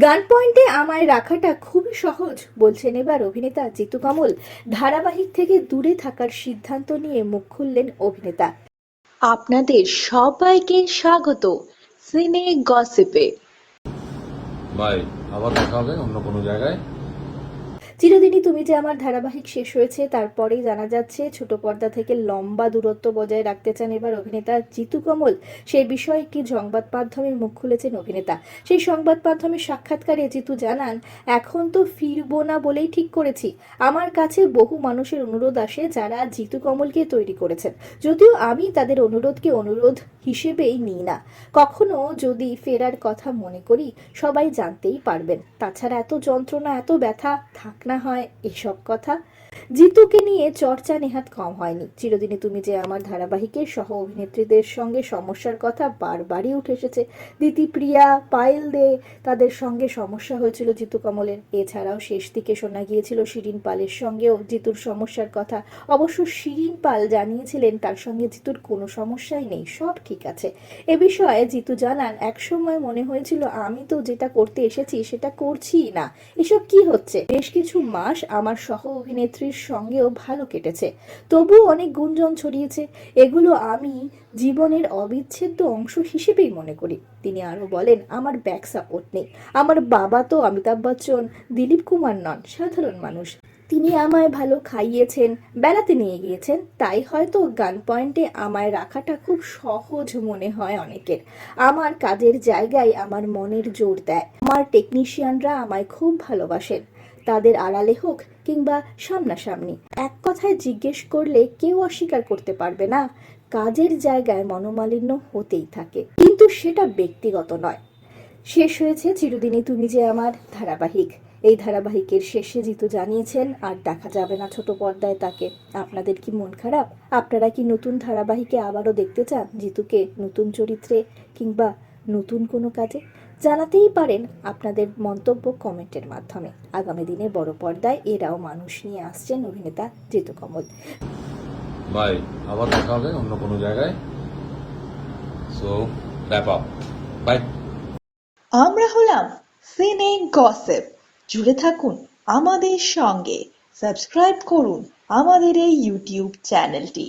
গান পয়েন্টে আমায় রাখাটা খুবই সহজ বলছেন এবার অভিনেতা জিতু কমল। ধারাবাহিক থেকে দূরে থাকার সিদ্ধান্ত নিয়ে মুখ খুললেন অভিনেতা। আপনাদের সবাইকে স্বাগত সিনে গসিপে। বাই, আবার দেখা হবে অন্য কোনো জায়গায়। চিরদিনই তুমি যে আমার ধারাবাহিক শেষ হয়েছে, তারপরেই জানা যাচ্ছে ছোট পর্দা থেকে লম্বা দূরত্ব বজায় রাখতে চান এবার অভিনেতা জিতু কমল। সেই বিষয়ে একটি সংবাদ মাধ্যমে মুখ খুলেছেন অভিনেতা। সেই সংবাদ মাধ্যমের সাক্ষাৎকারে জিতু জানান, এখন তো ফিরবো না বলেই ঠিক করেছি। আমার কাছে বহু মানুষের অনুরোধ আসে যারা জিতু কমলকে তৈরি করেছেন, যদিও আমি তাদের অনুরোধকে অনুরোধ হিসেবেই নিই না। কখনো যদি ফেরার কথা মনে করি সবাই জানতেই পারবেন। তাছাড়া এত যন্ত্রণা, এত ব্যথা থাক না হয় এসব কথা। জিতুকে নিয়ে চর্চা নেহাত কম হয়নি। চিরদিনই তুমি যে আমার ধারাবাহিকের সহ অভিনেত্রীদের সঙ্গে সমস্যার কথা বারবারই উঠে এসেছে। দিতি প্রিয়া, পায়েল দে, তাদের সঙ্গে সমস্যা হয়েছিল জিতু কমলের। এছাড়াও শেষ দিকে শোনা গিয়েছিল শিরিন পালের সঙ্গেও জিতুর সমস্যার কথা। অবশ্য শিরিন পাল জানিয়েছিলেন তার সঙ্গে জিতুর কোনো সমস্যাই নেই, সব ঠিক আছে। এ বিষয়ে জিতু জানান, একসময় মনে হয়েছিল আমি তো যেটা করতে এসেছি সেটা করছিই না, এসব কি হচ্ছে। বেশ কিছু মাস আমার সহ অভিনেত্রীর সঙ্গেও ভালো কেটেছে, তবুও অনেক গুঞ্জন ছড়িয়েছে। এগুলো আমি জীবনের অবিচ্ছেদ্য অংশ হিসেবেই মনে করি। তিনি আরো বলেন, আমার ব্যাক সাপোর্ট নেই। আমার বাবা তো অমিতাভ বচ্চন, দিলীপ কুমার নন, সাধারণ মানুষ। তিনি আমায় ভালো খাইয়েছেন, বেড়াতে নিয়ে গিয়েছেন, তাই হয়তো গান পয়েন্টে আমায় রাখাটা খুব সহজ মনে হয় অনেকের। আমার কাজের জায়গায় আমার মনের জোর দেয়। আমার টেকনিশিয়ানরা আমায় খুব ভালোবাসেন, তাদের আড়ালে হোক কিংবা সামনাসামনি। এক কথায় জিজ্ঞেস করলে কেউ অস্বীকার করতে পারবে না, কাজের জায়গায় মনোমালিন্য হতেই থাকে, কিন্তু সেটা ব্যক্তিগত নয়। শেষ হয়েছে চিরদিনই তুমি যে আমার ধারাবাহিক। এই ধারাবাহিকের শেষে জিতু জানিয়েছেন আর দেখা যাবে না ছোট পর্দায় তাকে। আপনাদের কি মন খারাপ? আপনারা কি নতুন ধারাবাহিকে আবারও দেখতে চান জিতুকে নতুন চরিত্রে কিংবা নতুন কোনো কাজে? জানাতেই পারেন আপনাদের মন্তব্য কমেন্টের মাধ্যমে। আগামী দিনে বড় পর্দায় এরাও মানুষ নিয়ে আসছেন অভিনেতা জিতু কমল। বাই, আবার দেখা হবে অন্য কোনো জায়গায়। So wrap up. বাই। আমরা হলাম সিনে গসিপ। জুড়ে থাকুন আমাদের সঙ্গে, সাবস্ক্রাইব করুন আমাদের এই ইউটিউব চ্যানেলটি।